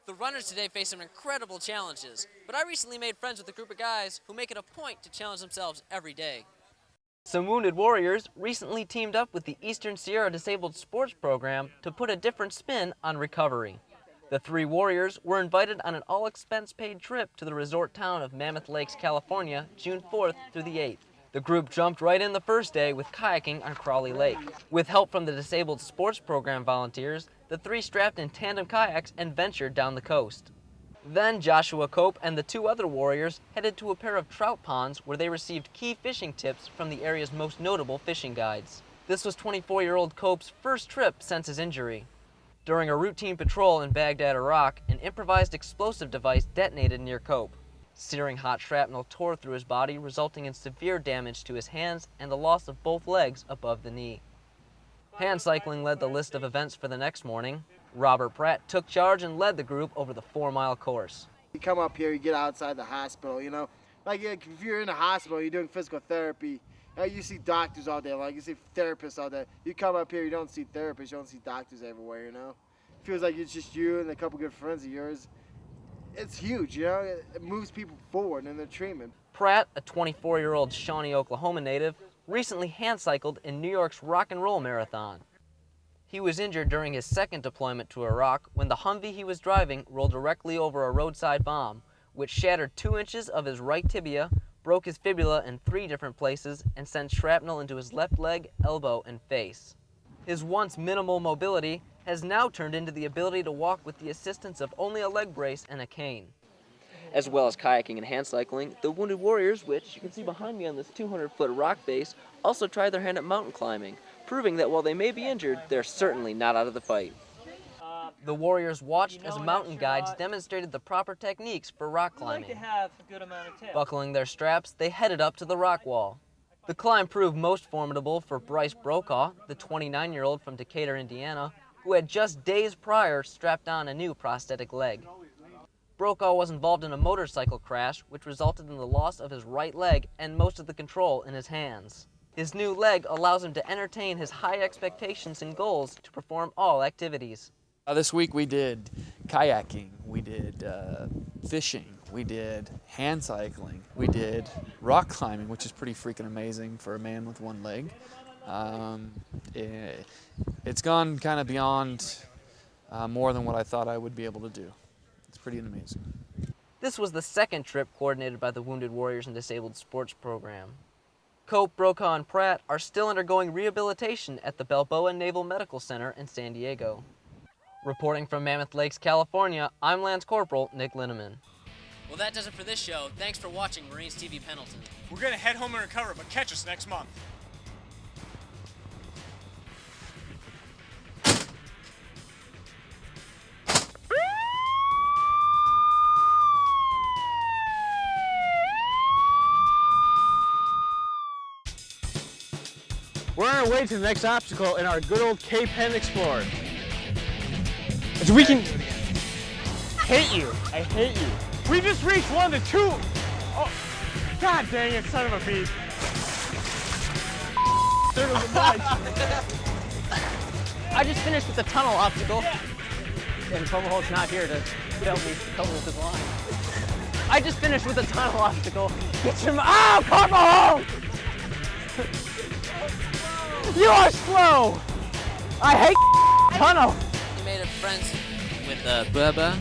The runners today face some incredible challenges, but I recently made friends with a group of guys who make it a point to challenge themselves every day. Some wounded warriors recently teamed up with the Eastern Sierra Disabled Sports Program to put a different spin on recovery. The 3 warriors were invited on an all-expense-paid trip to the resort town of Mammoth Lakes, California, June 4th through the 8th. The group jumped right in the first day with kayaking on Crawley Lake. With help from the Disabled Sports Program volunteers, the 3 strapped in tandem kayaks and ventured down the coast. Then Joshua Cope and the 2 other warriors headed to a pair of trout ponds where they received key fishing tips from the area's most notable fishing guides. This was 24-year-old Cope's first trip since his injury. During a routine patrol in Baghdad, Iraq, an improvised explosive device detonated near Cope. Searing hot shrapnel tore through his body, resulting in severe damage to his hands and the loss of both legs above the knee. Hand cycling led the list of events for the next morning. Robert Pratt took charge and led the group over the 4-mile course. You come up here, you get outside the hospital, you know. Like if you're in a hospital, you're doing physical therapy, you see doctors all day long, you see therapists all day. You come up here, you don't see therapists, you don't see doctors everywhere, you know. It feels like it's just you and a couple good friends of yours. It's huge, you know. It moves people forward in their treatment. Pratt, a 24-year-old Shawnee, Oklahoma native, recently hand cycled in New York's Rock and Roll Marathon. He was injured during his second deployment to Iraq when the Humvee he was driving rolled directly over a roadside bomb, which shattered 2 inches of his right tibia, broke his fibula in 3 different places, and sent shrapnel into his left leg, elbow, and face. His once minimal mobility has now turned into the ability to walk with the assistance of only a leg brace and a cane. As well as kayaking and hand cycling, the wounded warriors, which you can see behind me on this 200-foot rock face, also tried their hand at mountain climbing, proving that while they may be injured, they're certainly not out of the fight. The warriors watched as mountain guides demonstrated the proper techniques for rock climbing. Buckling their straps, they headed up to the rock wall. The climb proved most formidable for Bryce Brokaw, the 29-year-old from Decatur, Indiana, who had just days prior strapped on a new prosthetic leg. Brokaw was involved in a motorcycle crash, which resulted in the loss of his right leg and most of the control in his hands. His new leg allows him to entertain his high expectations and goals to perform all activities. This week we did kayaking, we did fishing, we did hand cycling, we did rock climbing, which is pretty freaking amazing for a man with 1 leg. It's gone kind of beyond more than what I thought I would be able to do. It's pretty amazing. This was the second trip coordinated by the Wounded Warriors and Disabled Sports Program. Cope, Brokaw, and Pratt are still undergoing rehabilitation at the Balboa Naval Medical Center in San Diego. Reporting from Mammoth Lakes, California, I'm Lance Corporal Nick Linneman. Well, that does it for this show. Thanks for watching Marines TV Pendleton. We're going to head home and recover, but catch us next month. We're on our way to the next obstacle in our good old Camp Pendleton Explorer. So we can hate you. I hate you. We just reached 1 of the 2. Oh, God dang it, son of a beast. There goes the bike. I just finished with the tunnel obstacle. Yeah. And Tomahawk's not here to help me cover with his line. I just finished with the tunnel obstacle. Get your Tomahawk! You are slow! I hate tunnel! You made friends with Bubba.